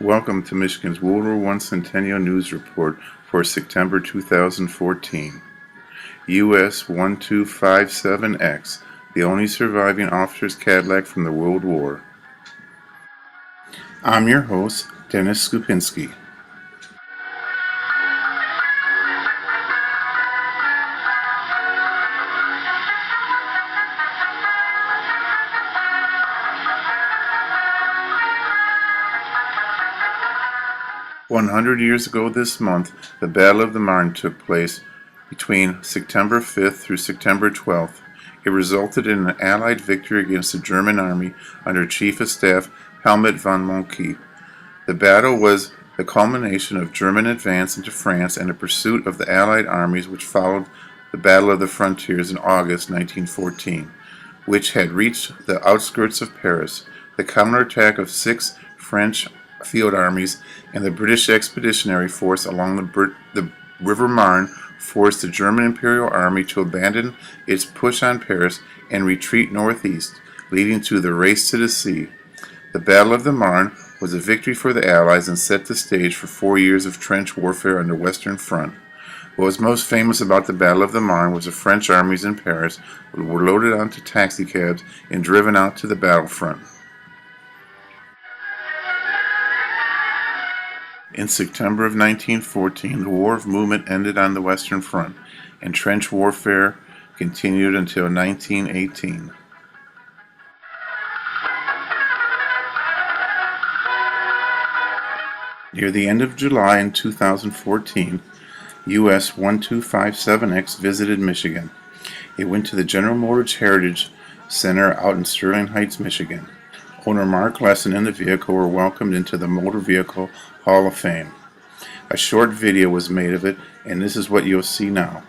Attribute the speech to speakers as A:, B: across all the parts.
A: Welcome to Michigan's WW1 Centennial News Report for September 2014. US-1257X, the only surviving officer's Cadillac from the World War. I'm your host, Dennis Skupinski. "100 years ago this month, the Battle of the Marne took place between September 5th through September 12th. It resulted in an Allied victory against the German Army under Chief of Staff Helmuth von Moltke. The battle was the culmination of German advance into France and the pursuit of the Allied armies which followed the Battle of the Frontiers in August 1914, which had reached the outskirts of Paris. The counterattack of 6 French field armies and the British Expeditionary Force along the River Marne forced the German Imperial Army to abandon its push on Paris and retreat northeast, leading to the race to the sea. The Battle of the Marne was a victory for the Allies and set the stage for 4 years of trench warfare on the Western Front. What was most famous about the Battle of the Marne was the French armies in Paris were loaded onto taxicabs and driven out to the battlefront. In September of 1914, the War of Movement ended on the Western Front, and trench warfare continued until 1918. Near the end of July in 2014, US-1257X visited Michigan. It went to the General Motors Heritage Center out in Sterling Heights, Michigan. Owner Mark Lesson and the vehicle were welcomed into the Motor Vehicle Hall of Fame. A short video was made of it, and this is what you'll see now.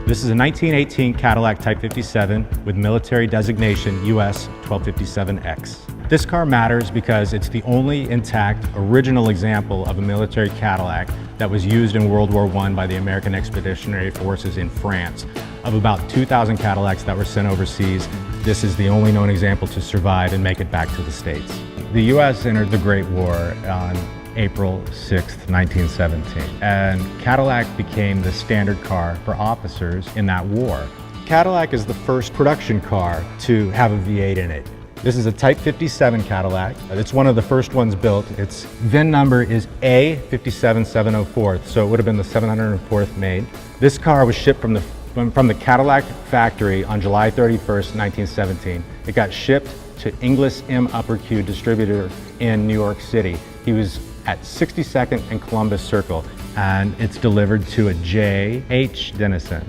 B: This is a 1918 Cadillac Type 57 with military designation US 1257X. This car matters because it's the only intact original example of a military Cadillac that was used in World War I by the American Expeditionary Forces in France. Of about 2,000 Cadillacs that were sent overseas, this is the only known example to survive and make it back to the States. The US entered the Great War on April 6, 1917, and Cadillac became the standard car for officers in that war. Cadillac is the first production car to have a V8 in it. This is a Type 57 Cadillac. It's one of the first ones built. Its VIN number is A57704, so it would have been the 704th made. This car was shipped from the Cadillac factory on July 31st, 1917. It got shipped to Inglis M. Upper Q distributor in New York City. He was at 62nd and Columbus Circle, and it's delivered to a J.H. Denison.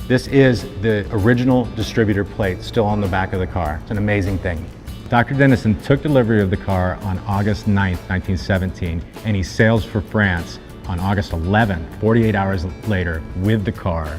B: This is the original distributor plate still on the back of the car. It's an amazing thing. Dr. Denison took delivery of the car on August 9th, 1917, and he sails for France on August 11th, 48 hours later, with the car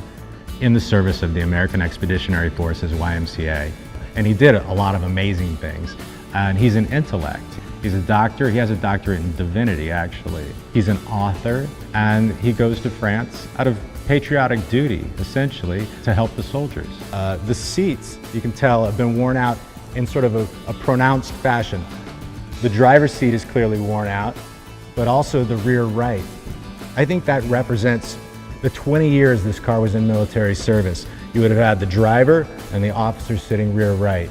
B: in the service of the American Expeditionary Force's Y.M.C.A. And he did a lot of amazing things. And he's an intellect. He's a doctor. He has a doctorate in divinity, actually. He's an author, and he goes to France out of patriotic duty, essentially, to help the soldiers. The seats, you can tell, have been worn out in sort of a pronounced fashion. The driver's seat is clearly worn out, but also the rear right. I think that represents the 20 years this car was in military service. You would have had the driver and the officer sitting rear right.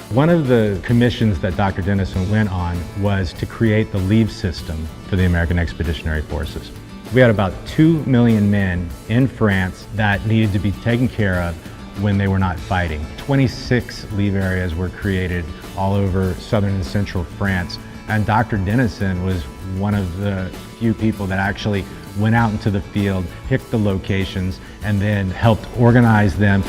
B: One of the commissions that Dr. Denison went on was to create the leave system for the American Expeditionary Forces. We had about 2 million men in France that needed to be taken care of when they were not fighting. 26 leave areas were created all over southern and central France, and Dr. Denison was one of the few people that actually went out into the field, picked the locations, and then helped organize them.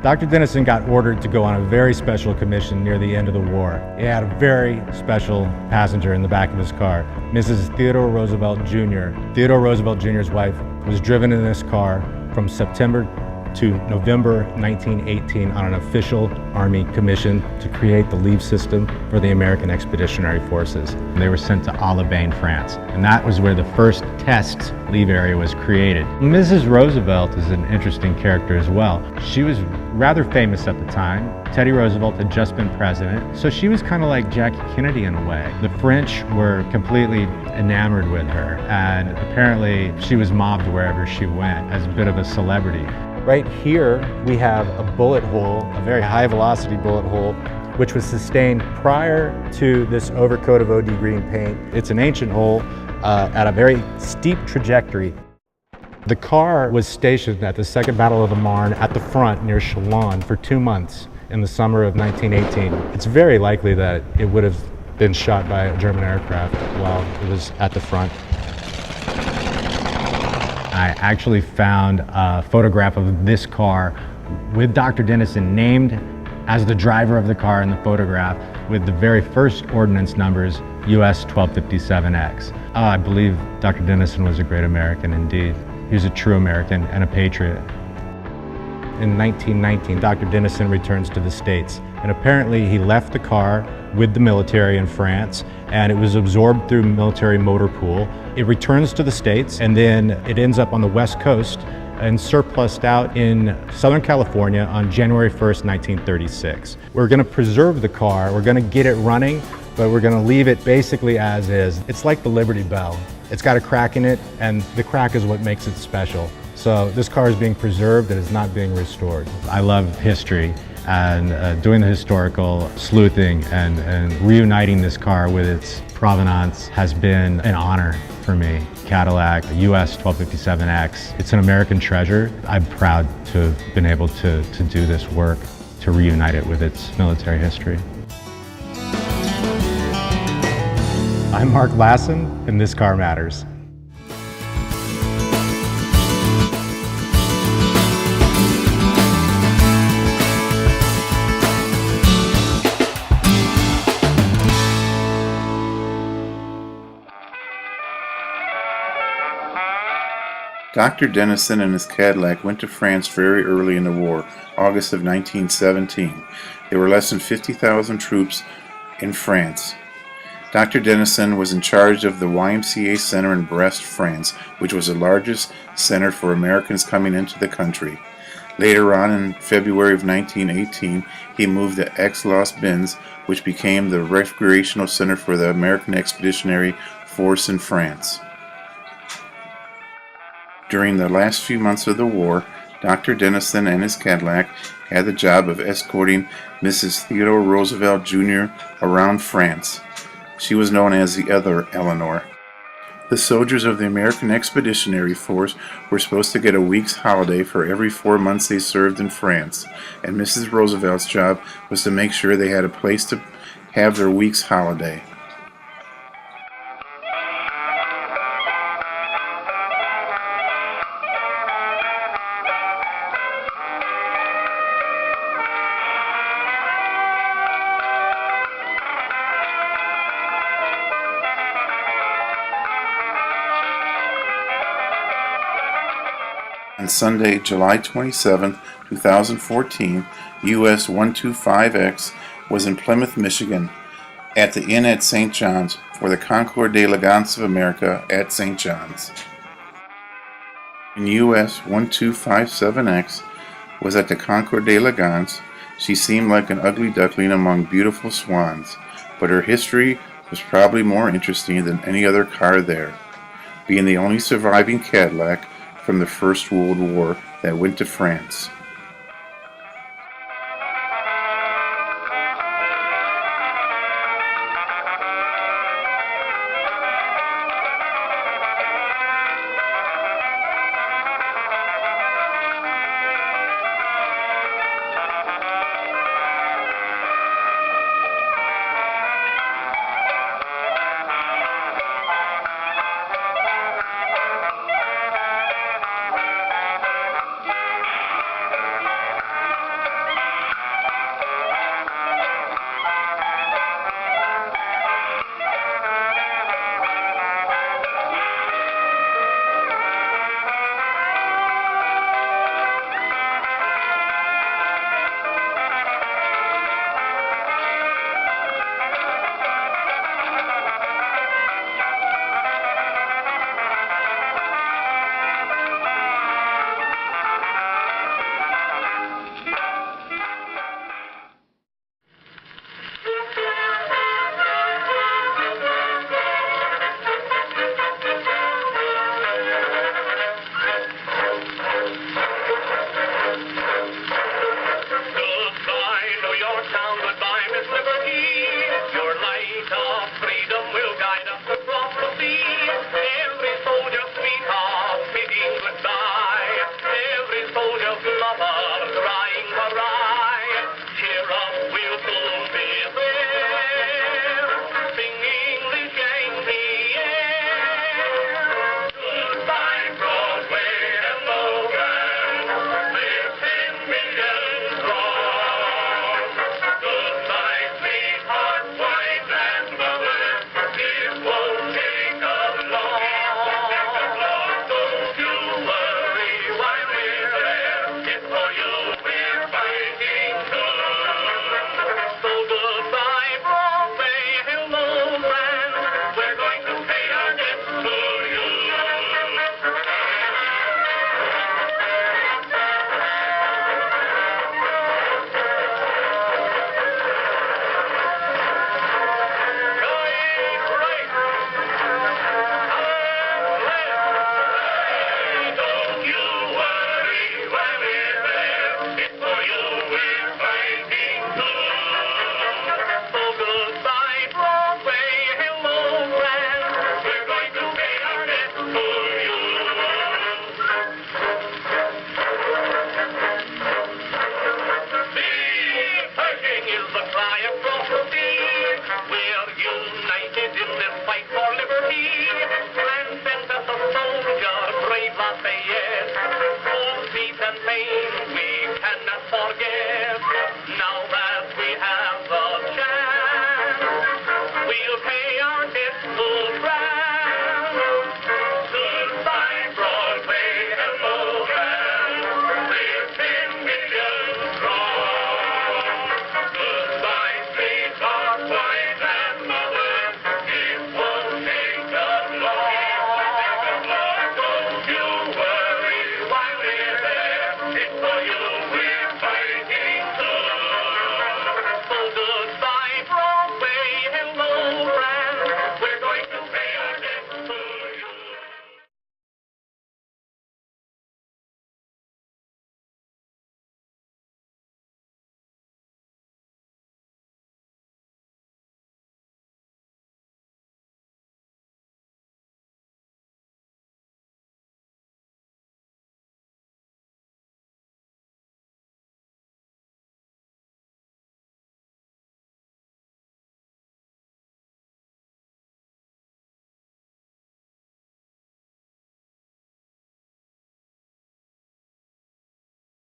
B: Dr. Denison got ordered to go on a very special commission near the end of the war. He had a very special passenger in the back of his car, Mrs. Theodore Roosevelt Jr. Theodore Roosevelt Jr.'s wife was driven in this car from September to November 1918 on an official Army commission to create the leave system for the American Expeditionary Forces. And they were sent to Alabane, France. And that was where the first test leave area was created. Mrs. Roosevelt is an interesting character as well. She was rather famous at the time. Teddy Roosevelt had just been president, so she was kind of like Jackie Kennedy in a way. The French were completely enamored with her, and apparently she was mobbed wherever she went as a bit of a celebrity. Right here we have a bullet hole, a very high velocity bullet hole, which was sustained prior to this overcoat of OD green paint. It's an ancient hole at a very steep trajectory. The car was stationed at the Second Battle of the Marne at the front near Chalon for 2 months in the summer of 1918. It's very likely that it would have been shot by a German aircraft while it was at the front. I actually found a photograph of this car with Dr. Denison named as the driver of the car in the photograph with the very first ordnance numbers, US 1257X. I believe Dr. Denison was a great American indeed. He was a true American and a patriot. In 1919, Dr. Denison returns to the States, and apparently he left the car with the military in France, and it was absorbed through military motor pool. It returns to the States, and then it ends up on the West Coast and surplused out in Southern California on January 1st, 1936. We're going to preserve the car, we're going to get it running, but we're going to leave it basically as is. It's like the Liberty Bell. It's got a crack in it, and the crack is what makes it special. So this car is being preserved and is not being restored. I love history, and doing the historical sleuthing and reuniting this car with its provenance has been an honor for me. Cadillac, US 1257X, it's an American treasure. I'm proud to have been able to do this work, to reunite it with its military history. I'm Mark Lassen, and this car matters.
A: Dr. Denison and his Cadillac went to France very early in the war, August of 1917. There were less than 50,000 troops in France. Dr. Denison was in charge of the Y.M.C.A. Center in Brest, France, which was the largest center for Americans coming into the country. Later on, in February of 1918, he moved to Aix-les-Bains, which became the recreational center for the American Expeditionary Force in France. During the last few months of the war, Dr. Denison and his Cadillac had the job of escorting Mrs. Theodore Roosevelt Jr. around France. She was known as the other Eleanor. The soldiers of the American Expeditionary Force were supposed to get a week's holiday for every 4 months they served in France, and Mrs. Roosevelt's job was to make sure they had a place to have their week's holiday. On Sunday, July 27, 2014, US 125X was in Plymouth, Michigan, at the Inn at St. John's for the Concours d'Elegance of America at St. John's. When US 1257X was at the Concours d'Elegance, she seemed like an ugly duckling among beautiful swans, but her history was probably more interesting than any other car there, being the only surviving Cadillac from the First World War that went to France.